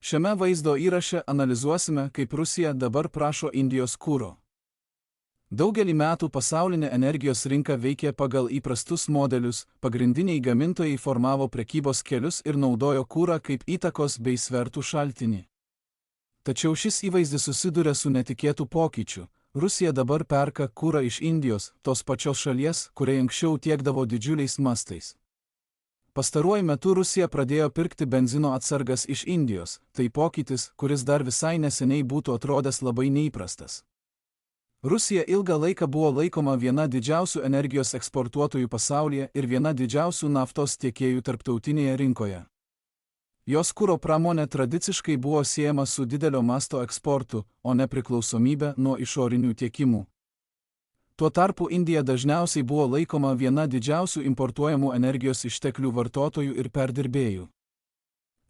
Šiame vaizdo įraše analizuosime, kaip Rusija dabar prašo Indijos kuro. Daugelį metų pasaulinė energijos rinka veikė pagal įprastus modelius, pagrindiniai gamintojai formavo prekybos kelius ir naudojo kurą kaip įtakos bei svertų šaltinį. Tačiau šis įvaizdis susiduria su netikėtu pokyčiu. Rusija dabar perka kurą iš Indijos, tos pačios šalies, kuriai anksčiau tiekdavo didžiuliais mastais. Pastaruoju metu Rusija pradėjo pirkti benzino atsargas iš Indijos, tai pokytis, kuris dar visai neseniai būtų atrodęs labai neįprastas. Rusija ilgą laiką buvo laikoma viena didžiausių energijos eksportuotojų pasaulyje ir viena didžiausių naftos tiekėjų tarptautinėje rinkoje. Jos kuro pramonė tradiciškai buvo siejama su didelio masto eksportu, o ne priklausomybė nuo išorinių tiekimų. Tuo tarpu Indija dažniausiai buvo laikoma viena didžiausių importuojamų energijos išteklių vartotojų ir perdirbėjų.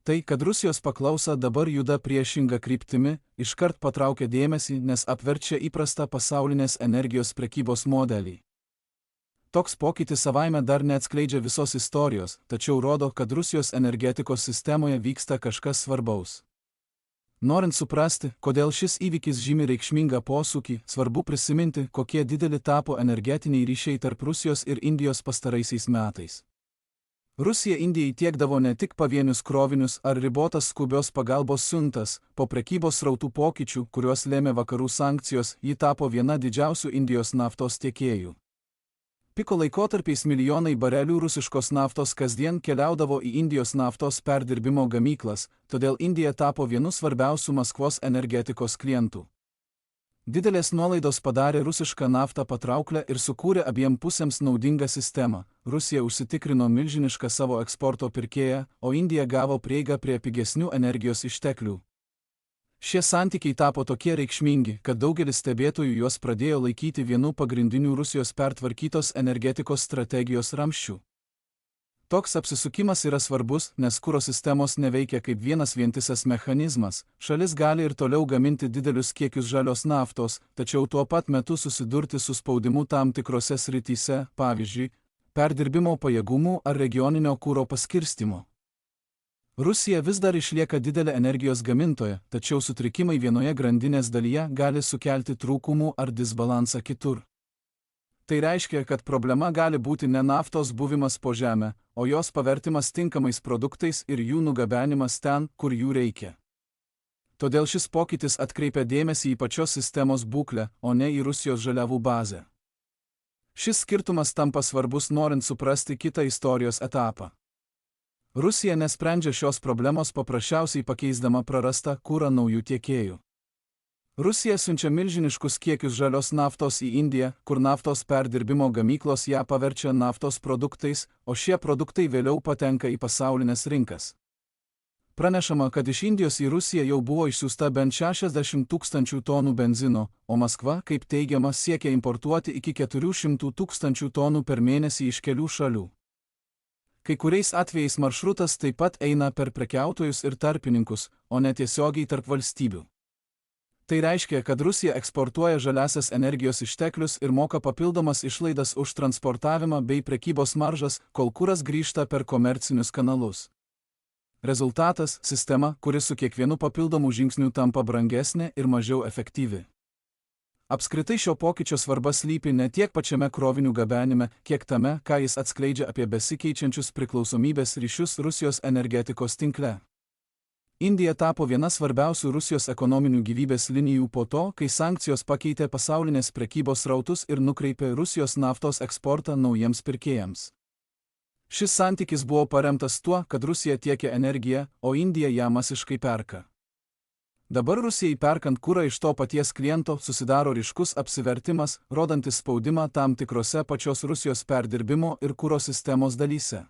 Tai, kad Rusijos paklausa dabar juda priešinga kryptimi, iškart patraukia dėmesį, nes apverčia įprastą pasaulinės energijos prekybos modelį. Toks pokytis savaime dar neatskleidžia visos istorijos, tačiau rodo, kad Rusijos energetikos sistemoje vyksta kažkas svarbaus. Norint suprasti, kodėl šis įvykis žymi reikšmingą posūkį, svarbu prisiminti, kokie dideli tapo energetiniai ryšiai tarp Rusijos ir Indijos pastaraisiais metais. Rusija Indijai tiekdavo ne tik pavienius krovinius ar ribotas skubios pagalbos siuntas, po prekybos srautų pokyčių, kuriuos lėmė vakarų sankcijos, ji tapo viena didžiausių Indijos naftos tiekėjų. Piko laikotarpiais milijonai barelių rusiškos naftos kasdien keliaudavo į Indijos naftos perdirbimo gamyklas, todėl Indija tapo vienu svarbiausių Maskvos energetikos klientų. Didelės nuolaidos padarė rusišką naftą patrauklę ir sukūrė abiem pusėms naudingą sistemą. Rusija užsitikrino milžinišką savo eksporto pirkėją, o Indija gavo prieigą prie pigesnių energijos išteklių. Šie santykiai tapo tokie reikšmingi, kad daugelis stebėtojų juos pradėjo laikyti vienu pagrindinių Rusijos pertvarkytos energetikos strategijos ramsčių. Toks apsisukimas yra svarbus, nes kuro sistemos neveikia kaip vienas vientisas mechanizmas. Šalis gali ir toliau gaminti didelius kiekius žalios naftos, tačiau tuo pat metu susidurti su spaudimu tam tikrose srityse, pavyzdžiui, perdirbimo pajėgumų ar regioninio kuro paskirstymo. Rusija vis dar išlieka didelė energijos gamintoja, tačiau sutrikimai vienoje grandinės dalyje gali sukelti trūkumų ar disbalansą kitur. Tai reiškia, kad problema gali būti ne naftos buvimas po žemę, o jos pavertimas tinkamais produktais ir jų nugabenimas ten, kur jų reikia. Todėl šis pokytis atkreipia dėmesį į pačios sistemos būklę, o ne į Rusijos žaliavų bazę. Šis skirtumas tampa svarbus norint suprasti kitą istorijos etapą. Rusija nesprendžia šios problemos paprasčiausiai pakeisdama prarastą kurą naujų tiekėjų. Rusija siunčia milžiniškus kiekius žalios naftos į Indiją, kur naftos perdirbimo gamyklos ją paverčia naftos produktais, o šie produktai vėliau patenka į pasaulinės rinkas. Pranešama, kad iš Indijos į Rusiją jau buvo išsiųsta bent 60 000 tonų benzino, o Maskva, kaip teigiama, siekia importuoti iki 400 000 tonų per mėnesį iš kelių šalių. Kai kuriais atvejais maršrutas taip pat eina per prekiautojus ir tarpininkus, o ne tiesiogiai tarp valstybių. Tai reiškia, kad Rusija eksportuoja žaliasias energijos išteklius ir moka papildomas išlaidas už transportavimą bei prekybos maržas, kol kuras grįžta per komercinius kanalus. Rezultatas – sistema, kuri su kiekvienu papildomu žingsniu tampa brangesnė ir mažiau efektyvi. Apskritai šio pokyčio svarba slypi ne tiek pačiame krovinių gabenime, kiek tame, ką jis atskleidžia apie besikeičiančius priklausomybės ryšius Rusijos energetikos tinkle. Indija tapo viena svarbiausių Rusijos ekonominių gyvybės linijų po to, kai sankcijos pakeitė pasaulinės prekybos srautus ir nukreipė Rusijos naftos eksportą naujiems pirkėjams. Šis santykis buvo paremtas tuo, kad Rusija tiekia energiją, o Indija ją masiškai perka. Dabar Rusijai perkant kurą iš to paties kliento susidaro ryškus apsivertimas, rodantis spaudimą tam tikrose pačios Rusijos perdirbimo ir kuro sistemos dalyse.